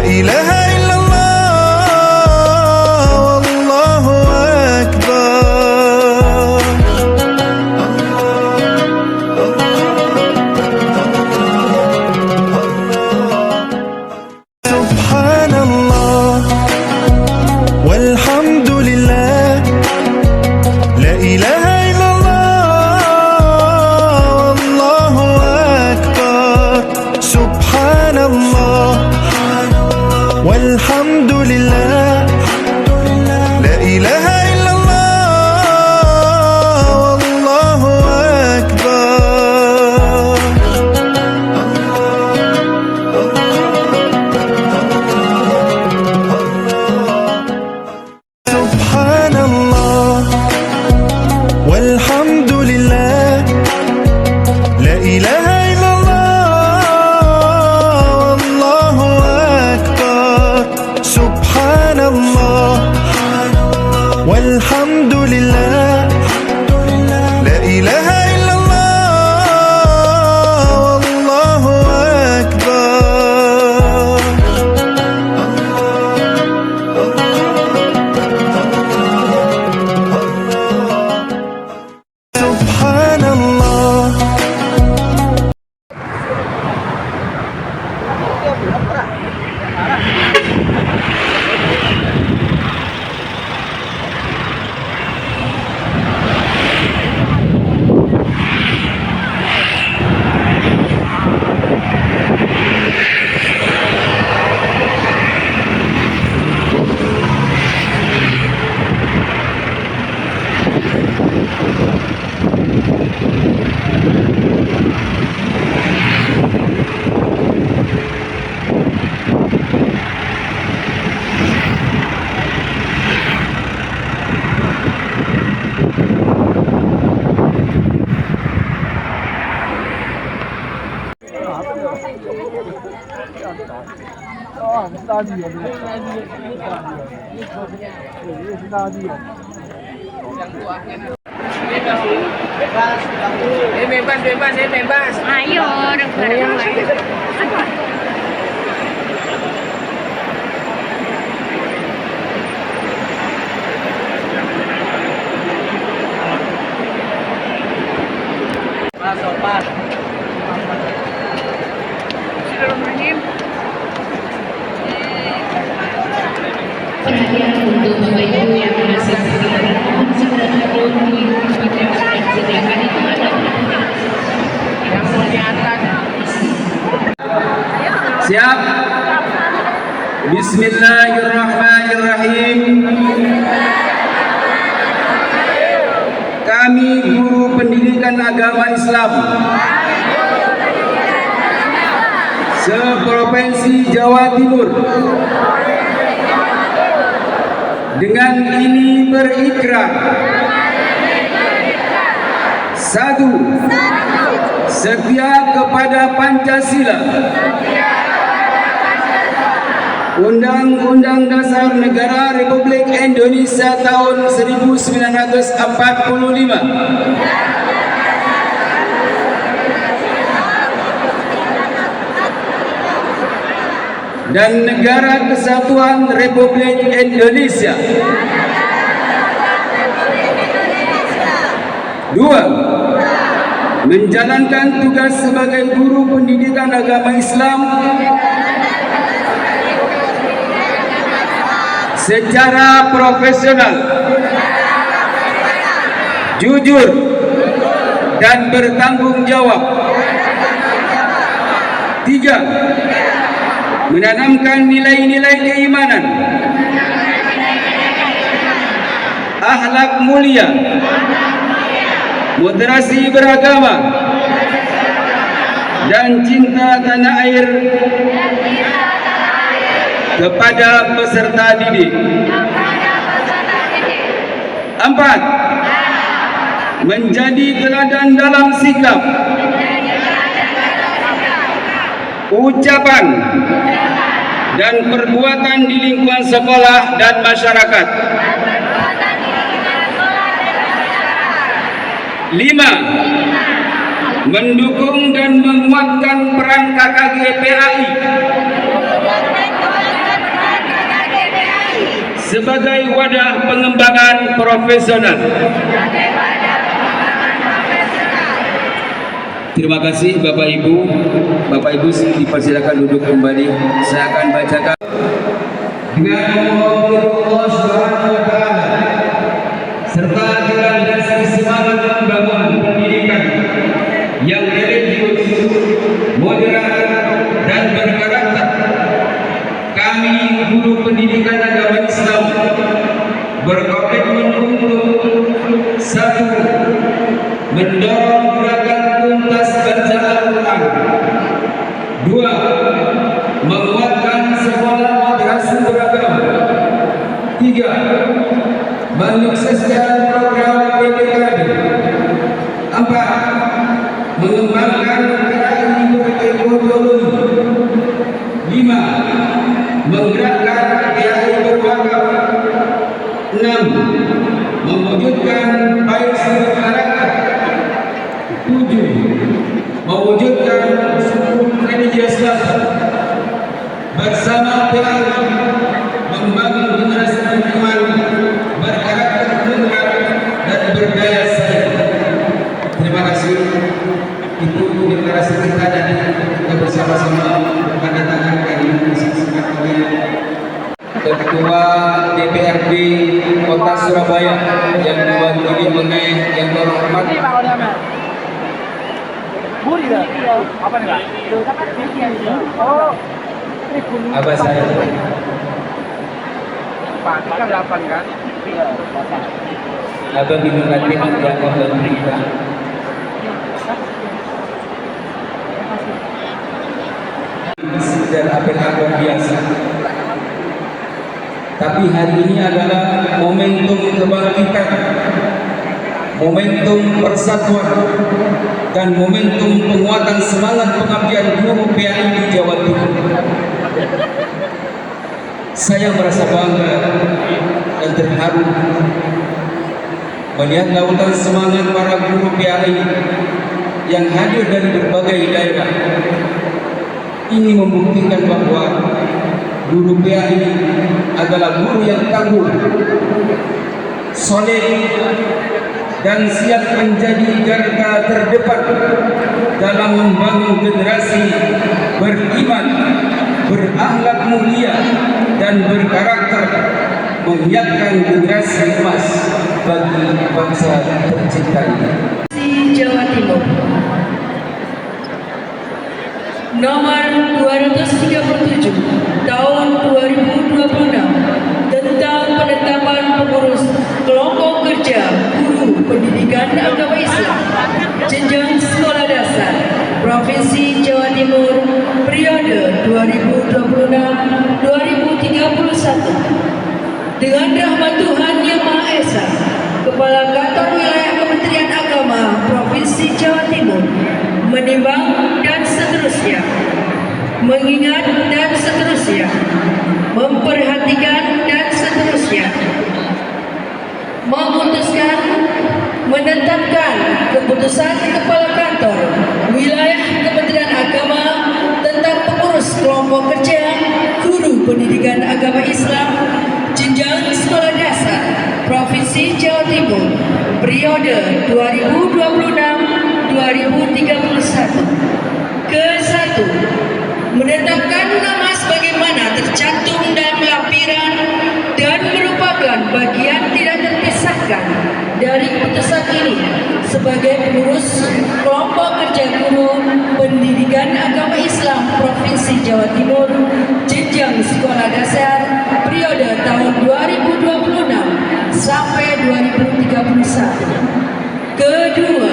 إله إلا الله والله أكبر. سبحان الله والحمد لله لا إله إلا الله والله أكبر. سبحان الله والحمد لله لا إله إلا الله والله أكبر. سبحان الله والحمد لله لا إله إلا الله والله أكبر. سبحان الله والحمد لله لا إله إلا الله والله أكبر. سبحان الله. Bebas. Ayo, negara yang lain. Pas. Bismillahirrahmanirrahim. Perhatian untuk Bapak Ibu yang masih berada mohon segera turun mengikuti sediakan itu ada Yang di atas. Siap? Bismillahirrahmanirrahim. Kami guru pendidikan agama Islam seprovinsi Jawa Timur dengan ini berikrar. 1. Setia kepada Pancasila, Undang-Undang Dasar Negara Republik Indonesia tahun 1945, dan Negara Kesatuan Republik Indonesia. 2. Menjalankan tugas sebagai guru pendidikan agama Islam secara profesional, jujur, dan bertanggung jawab. 3. Menanamkan nilai-nilai keimanan, akhlak mulia, moderasi beragama, dan cinta tanah air kepada peserta didik. 4. Menjadi teladan dalam sikap, ucapan, dan perbuatan di lingkungan sekolah dan masyarakat. 5. Mendukung dan menguatkan peran KKG PAI sebagai wadah pengembangan profesional. Terima kasih Bapak Ibu. Bapak Ibu dipersilakan duduk kembali. Saya akan bacakan dengan memohon Allah Subhanahu wa taala serta dilandasi semangat membangun pendidikan yang religius, moderat dan berkarakter. Kami guru pendidikan agama Islam berkomitmen untuk satu, mendorong gerakan tuntas baca Al-Quran. Dua, menguatkan sekolah madrasah beragama. Tiga, menyukseskan program PPKB. Empat, mengembangkan PAI berekonomi. Lima, menggerakkan PAI berwakaf. Enam, mewujudkan PAI berkarakter. Tujuh, mewujudkan suku religiusitas bersama PAI membangun generasi beriman berkarakter moderat dan berdaya saing. Terima kasih. Itu deklarasi kita dan kita bersama-sama menandatangani hari ini disingkat oleh Ketua DPRD Kota Surabaya yang diwakili oleh yang terhormat Abah saya. Kan 8 kan? Abang diberkati yang berita. Dan apel-apel biasa. Tapi hari ini adalah momentum kebangkitan, momentum persatuan, dan momentum penguatan semangat pengabdian guru PAI di Jawa Timur. Saya merasa bangga dan terharu melihat lautan semangat para guru PAI yang hadir dari berbagai daerah. Ini membuktikan bahwa guru PAI adalah guru yang tangguh, solid, dan siap menjadi garda terdepan dalam membangun generasi beriman, berakhlak mulia, dan berkarakter, menyiapkan generasi emas bagi bangsa tercinta ini. Jawa Timur nomor 237 tahun 2026 tentang penetapan pengurus kelompok kerja guru pendidikan agama Islam jenjang sekolah dasar Provinsi Jawa Timur periode 2026-2031 dengan rahmat Tuhan Yang Maha Esa, Kepala Kantor Wilayah Kementerian Agama Provinsi Jawa Timur menimbang dan seterusnya, mengingat dan seterusnya, memperhatikan dan seterusnya, memutuskan menetapkan keputusan Kepala Kantor Wilayah Kementerian Agama tentang pengurus kelompok kerja guru pendidikan agama Islam jenjang sekolah dasar Provinsi Jawa Timur periode 2026-2031. Ke-1, menetapkan nama sebagaimana tercantum dalam lampiran dan merupakan bagian tidak terpisahkan dari keputusan ini sebagai pengurus kelompok kerja guru pendidikan agama Islam Provinsi Jawa Timur jenjang sekolah dasar periode tahun 2026 sampai 2031. Kedua,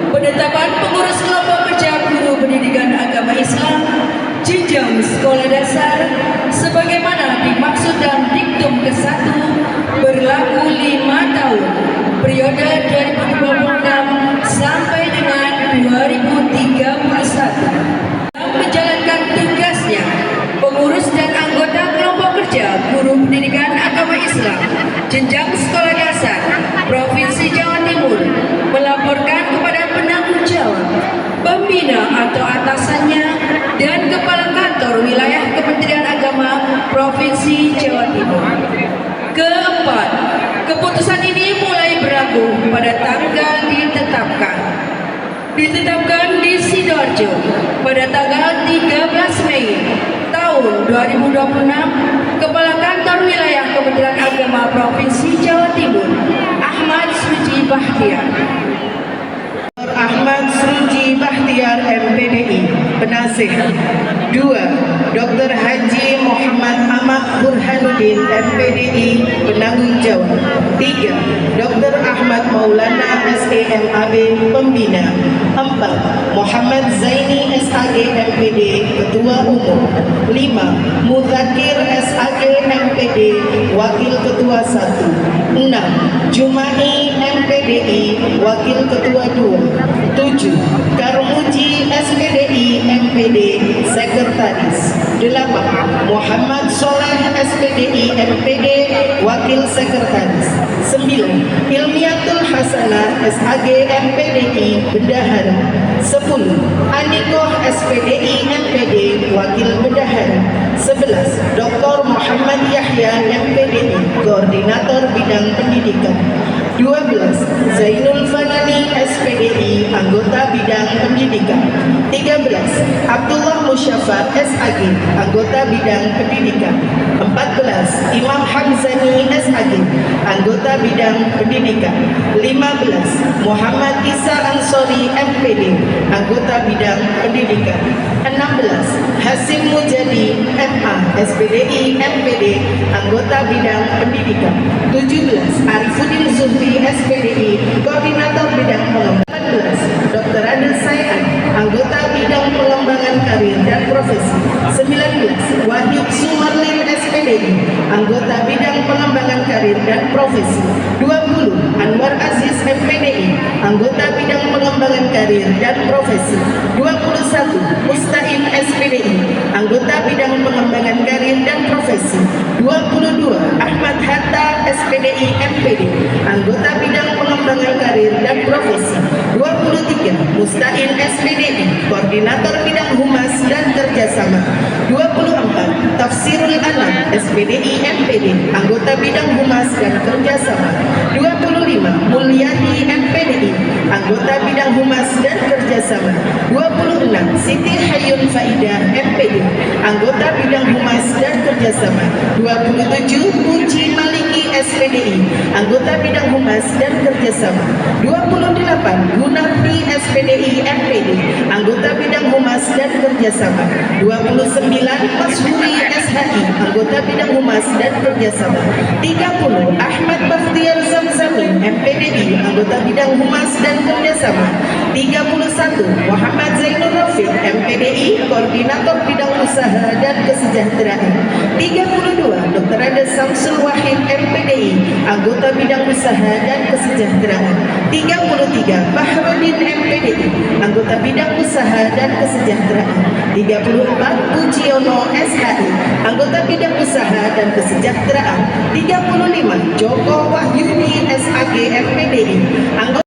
penetapan pengurus kelompok kerja guru pendidikan agama Islam jenjang sekolah dasar sebagaimana dimaksud dalam diktum ke-1 berlaku 5 tahun periode 2026 sampai dengan 2031. Dalam menjalankan tugasnya, pengurus dan anggota kelompok kerja guru pendidikan agama Islam jenjang sekolah dasar Provinsi Jawa Timur melaporkan kepada penanggung jawab, pembina atau atasannya dan Kepala Kantor Wilayah Kementerian Agama Provinsi Jawa Timur. Keputusan ini mulai berlaku pada tanggal ditetapkan di Sidoarjo pada tanggal 13 Mei tahun 2026. Kepala Kantor Wilayah Kementerian Agama Provinsi Jawa Timur, Ahmad Suci Bahtiar. Ahmad Suci Bahtiar MPDI, Penasihat. 2. Dr. Haji Muhammad Ahmad Burhanuddin MPDI, Penanggung Jawab. 3. Dr. Ahmad Maulana SEMAB, Pembina. 4. Muhammad Zaini SAG MPD, Ketua Umum. 5. Muzakir SAG MPD, Wakil Ketua 1. 6. Jumai MPDI, Wakil Ketua 2. 7. Karmuji SPDI MPD, Sekretaris. 8. Muhammad Soleh SPDI MPD, Wakil Sekretaris. 9. Ilmiatul Hasanah SAG MPDI, Bendahara. 10. Anikoh SPDI MPD, Wakil Bendahara. 11. Dr. Muhammad Yahya MPDI, Koordinator Bidang Pendidikan. 12. Zainul Fanani SPDI, Anggota Bidang Pendidikan. 13. Abdullah Musyafat SAG, Anggota Bidang Pendidikan. 14. Imam Hamzani SAG, Anggota Bidang Pendidikan. 15. Muhammad Isa Ansori MPD, Anggota Bidang Pendidikan. 16. Hasim Mujadi MA SPDI MPD, Anggota Bidang Pendidikan. 17. Arifuddin Zuhri SPDI, Koordinator Bidang Pengembangan. 18. Dr. Adil Sayan, Anggota Bidang Pengembangan Karir dan Profesi. 19. Wahid Sumarlin SPDI, Anggota Bidang Pengembangan Karir dan Profesi. 20. Anwar Aziz MPDI, Anggota Bidang Pengembangan Karir dan Profesi. 21. Musta'in SPDI, Anggota Bidang Pengembangan Karir dan Profesi. 22. Ahmad Hatta SPDI MPD, Anggota Bidang Pengembangan Karir dan Profesi. 23. Musta'in SPDI, Koordinator Bidang Humas dan Kerjasama. 24. Tafsirul Anam SPDI MPD, Anggota Bidang Humas dan Kerjasama. 25. Mulyadi MPDI, Anggota Bidang Humas dan Kerjasama. 26. Siti Hayun Faidah MPD, Anggota Bidang Humas dan Kerjasama. 27. Puji Maliki SPDI, Anggota Bidang Humas dan Kerjasama. 28. Gunardi SPDI MPD, Anggota Bidang Humas dan Kerjasama. 29. Mashuri SHI, Anggota Bidang Humas dan Kerjasama. 30. Ahmad Bakhtiar Zamzami MPDI, Anggota Bidang Humas dan Kerjasama. 31. Muhammad Zainur Rafiq MPDI, Koordinator Bidang Usaha dan Kesejahteraan. 32. Dr. Ade Samsul Wahid MPDI, Anggota Bidang Usaha dan Kesejahteraan. 33. Bahrudin MPDI, Anggota Bidang Usaha dan Kesejahteraan. 34. Pujiono SHI, Anggota Bidang Usaha dan Kesejahteraan. 35. Joko Wahyudi SAG MPDI, Anggota.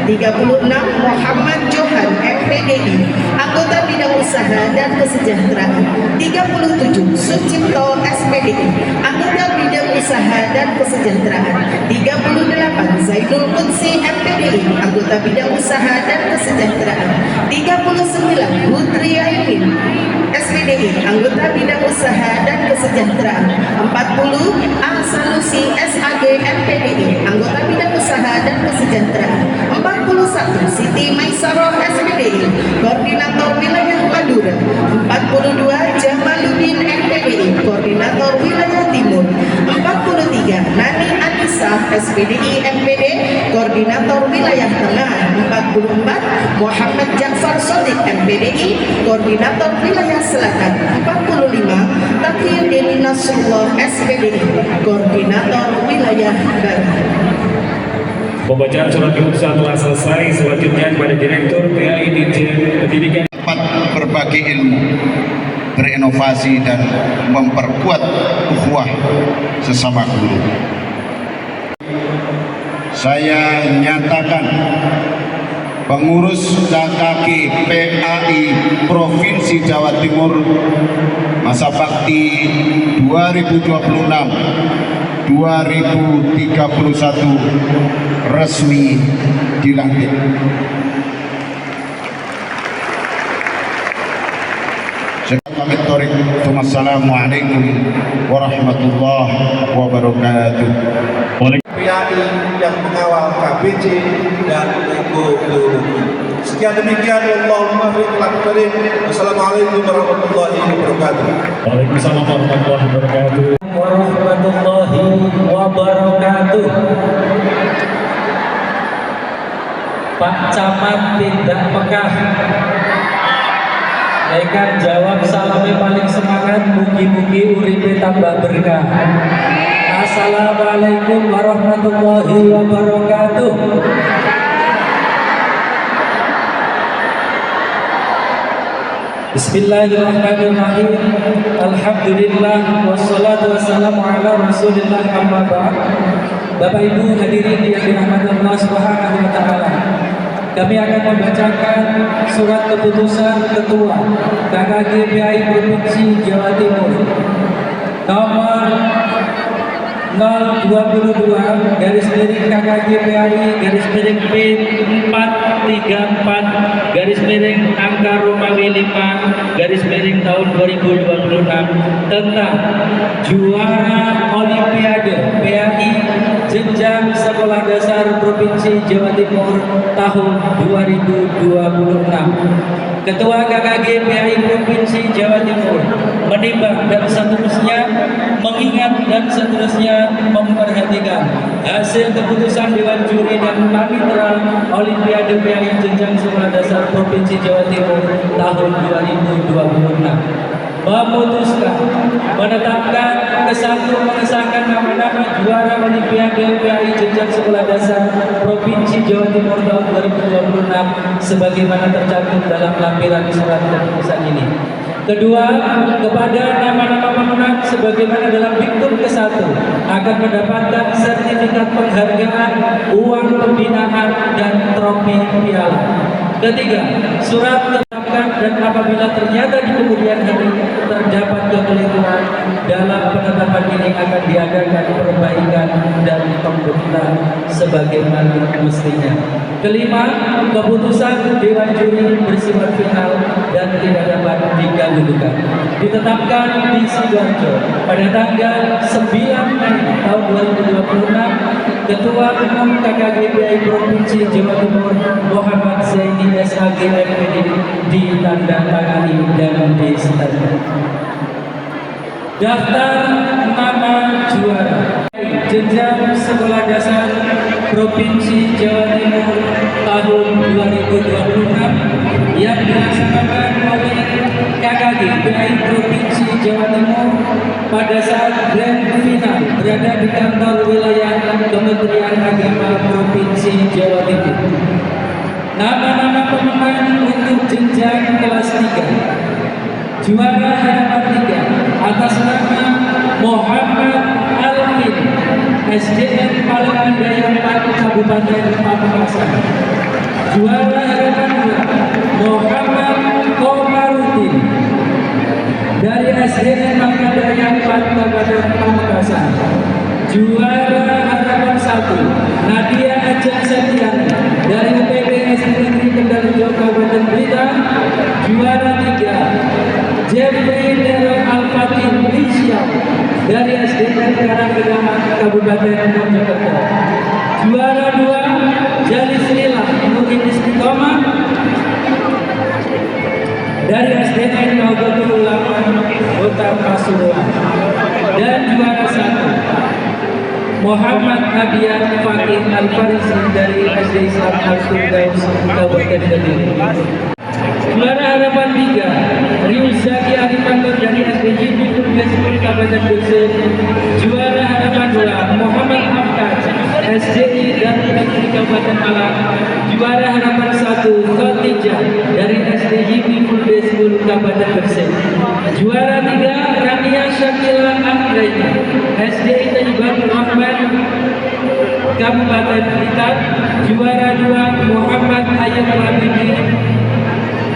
36. Muhammad Johan MPDI, Anggota Bidang Usaha dan Kesejahteraan. 37. Sucipto SPDI, Anggota Bidang Usaha dan Kesejahteraan. 38. Zainul Qudsi MPDI, Anggota Bidang Usaha dan Kesejahteraan. 39. Hudri Aimin SPDI, Anggota Bidang Usaha dan Kesejahteraan. 40. Sanusi SAG MPDI, Anggota Bidang Usaha dan Kesejahteraan. 41. Siti Maisaro SPDI, Koordinator Wilayah Madura. 42. Jamaluddin MPDI, Koordinator Wilayah Timur. 43. Nani Anissa SPDI MPD, Koordinator Wilayah Tengah. 44. Muhammad Ja'far Shodiq MPDI, Koordinator Wilayah Selatan. 45. Takir Deni Nasrullah SPDI, Koordinator Wilayah Barat. Pembacaan surat keputusan telah selesai. Selanjutnya kepada Direktur PAI Dirjen Pendidikan. Dapat berbagi ilmu, berinovasi dan memperkuat ukhuwah sesama guru. Saya nyatakan pengurus KKG PAI Provinsi Jawa Timur masa bakti 2026 2031 resmi dilantik. Assalamualaikum warahmatullahi wabarakatuh. PAI yang mengawal KBC dan ekonomi. Sekian demikian, Allahumma barik. Wassalamualaikum warahmatullahi wabarakatuh. Waalaikumsalam warahmatullahi wabarakatuh. Pak Camat tidak pekah. Mereka jawab salame paling semangat, mugi-mugi uripe tambah berkah. Assalamualaikum warahmatullahi wabarakatuh. Bismillahirrahmanirrahim. Alhamdulillah wassalatu wassalamu ala Rasulillah amma ba'd. Bapak Ibu hadirin yang dirahmati Allah Subhanahu wa taala. Kami akan membacakan surat keputusan Ketua KKG PAI Provinsi Jawa Timur nomor 022 garis miring KKG PAI garis miring P434 garis miring angka Romawi 5 garis miring tahun 2026 tentang juara Olimpiade PAI jenjang sekolah dasar Provinsi Jawa Timur tahun 2026. Ketua KKG PAI Provinsi Jawa Timur menimbang dan seterusnya mengingat dan seterusnya memperhatikan hasil keputusan Dewan Juri dan Panitera Olimpiade PAI jenjang sekolah dasar Provinsi Jawa Timur tahun 2026. Memutuskan menetapkan mengesahkan nama-nama juara Olimpiade PAI jenjang sekolah dasar Provinsi Jawa Timur tahun 2026 sebagaimana tercantum dalam lampiran surat keputusan ini. Kedua, kepada nama-nama pemenang sebagaimana dalam diktum ke-1 akan mendapatkan sertifikat penghargaan, uang pembinaan dan trofi piala. Ketiga, surat tetapkan dan apabila ternyata di kemudian hari terdapat kekeliruan dalam penetapan ini akan diadakan perbaikan dan pembuktian sebagaimana mestinya. Kelima, keputusan Dewan Juri bersifat final dan tidak dapat diganggu-gugat. Ditetapkan di Sidoarjo pada tanggal 9 Mei tahun 2026. Ketua Umum KKG PAI Provinsi Jawa Timur Muhammad Zaini SAG MPD ditandatangani dan disertakan. Daftar nama juara jenjang sekolah dasar Provinsi Jawa Timur tahun 2026 yang dilaksanakan oleh KKG PAI Provinsi Jawa Timur pada saat grand final berada di kantor wilayah Kementerian Agama Provinsi Jawa Timur. Nama-nama pemenang untuk jenjang kelas 3. Juara harapan 3 atas nama Muhammad Alvin, SDN Palengan Daya 4 Kabupaten Pamekasan. Juara harapan 2 Muhammad Komarudin dari SDN Palengan Daya 4 Kabupaten Pamekasan. Juara harapan 1 Nadia Ajeng Setiani dari UPB Negeri Kendal Kabupaten Blitar. Juara 3 Jeffrey Darren Al-Fatih Lisya dari SDN Karanggengan Kabupaten Mojokerto. Juara 2 Jalis Lila Murid Istiqomah dari SDN Nahdlatul Ulama Kota Pasuruan. Dan juara 1 Muhammad Abian Fakih Al-Farisi dari SD Islam Al-Firdaus Kabupaten Kediri. Juara harapan 3 Riuzaki Arifanto dari SDJ Bukit Kabupaten Gresik. Juara harapan 2 Muhammad Hamdan SDI dari Kabupaten Malang. Juara harapan 1 Khotijah dari SDJ Bukit Kabupaten Gresik. Juara 3 Rania Syakila Andrei SDI Tayyibatul Rahman Kabupaten Blitar. Juara 2 Muhammad Ayyub Habibie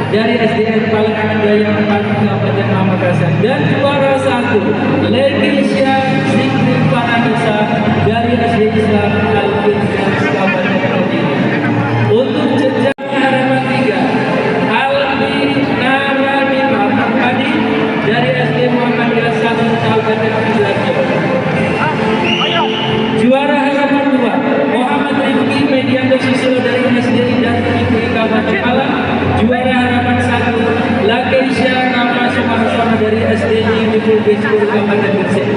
dari SDN Palengan Daya 4 Kabupaten Pamekasan. Dan juara 1 Legisha Zikri Paranisa Islam Al-Firdaus Kabupaten Kediri. Untuk jenjang harapan 3, Albi Naradima Adi dari SD Muhammadiyah 1 Kabupaten Sidoarjo. Juara harapan 2, Muhammad Rifki Medianto Susilo dari SD Indah Tinggi Kabupaten Malang. Juara harapan 1, Lakeisha Rama Sumarsono dari SD Ibnu Beskur Kabupaten Gresik.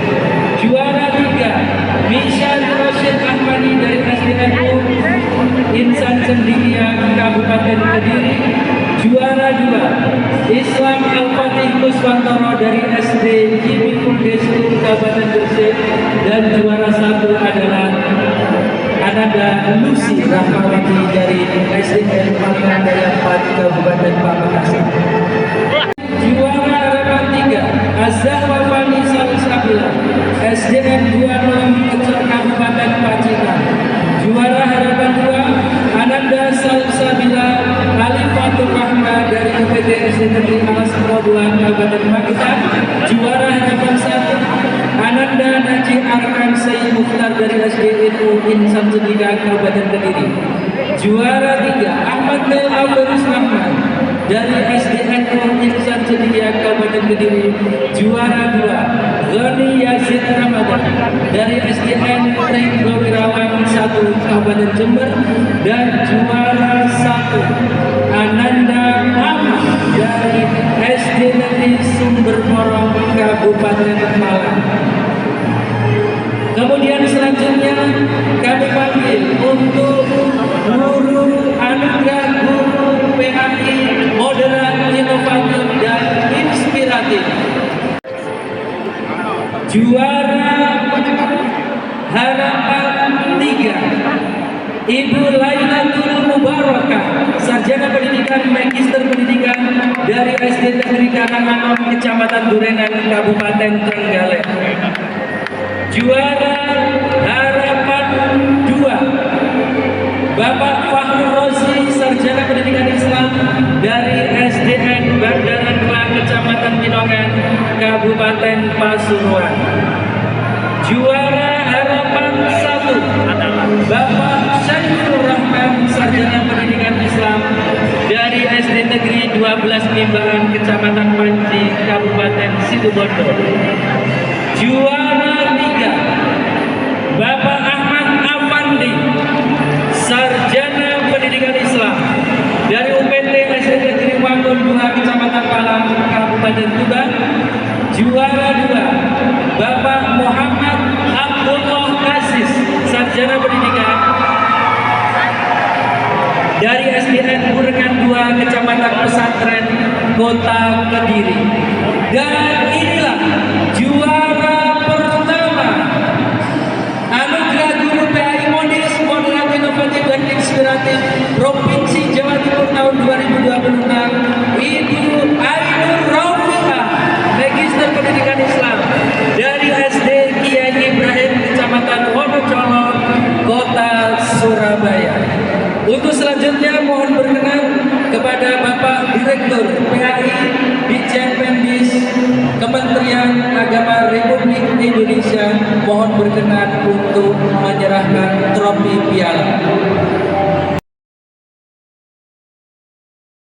Juara 3, Misha Rosyid Ahmadi dari SDNU Insan Cendikia Kabupaten Kediri. Juara 2, Islam Al-Fatih Kuswantoro dari SD Ibnu Beskur Kabupaten Gresik. Dan juara 1 adalah Ananda Lucy Rahmawati dari SDN Pangandaran 4 Kabupaten Pamekasan. Juara harapan 3, Azhar Fani Salusabila SDN 26 Kabupaten Pacitan. Juara harapan 2, Ananda Salusabila Alifatul Rahma dari UPT SD Negeri Alas Purwobulan Kabupaten Pacitan. Juara harapan 1, Ananda Najih Arkan Sayyid Mukhtar dari SDNU Insan Cendikia Kabupaten Kediri. Juara 3, Ahmad Nail Abarus Rahman dari SDNU Insan Cendikia Kabupaten Kediri. Juara 2, Ghani Yazid Ramadan dari SDN Ringgo Wirawan 1 Kabupaten Jember. Dan juara 1, Ananda Ahmad dari SD Negeri Sumber Morong Kabupaten Malang. Kemudian selanjutnya kami panggil untuk guru anugerah guru PAI moderat, inovatif dan inspiratif. Juara harapan 3, Ibu Lailatul Mubarakah, Sarjana Pendidikan Magister Pendidikan dari SD Negeri Karanganom, Kecamatan Durenan, Kabupaten Trenggalek. Juara harapan 2, Bapak Fakhrul Rozi, Sarjana Pendidikan Islam dari SDN Bandaran 2 Kecamatan Binongan, Kabupaten Pasuruan. Juara harapan 1, Bapak Syaiful Rahman, Sarjana Pendidikan Islam dari SD Negeri 12 Mimbaran, Kecamatan Panci, Kabupaten Situbondo. Juara 3, Bapak Ahmad Afandi, Sarjana Pendidikan Islam dari UPT SD Negeri Wangun 2 Kecamatan Palang, Kabupaten Tuban. Juara 2, Bapak Muhammad Abdullah Aziz, Sarjana Pendidikan dari SDN Burengan 2 Kecamatan Pesantren, Kota Kediri. Dan inilah juara pertama Anugerah Guru PAI Modis Moderat Inovatif dan Inspiratif Provinsi Jawa Timur tahun 2026, Ibu Ainur Raufiqah, Magister Pendidikan Islam dari SD Kiai Ibrahim, Kecamatan Wonocolo, Kota Surabaya. Untuk selanjutnya mohon berkenan kepada Bapak Direktur PAI Ditjen Pendis Kementerian Agama Republik Indonesia, mohon berkenan untuk menyerahkan trofi piala.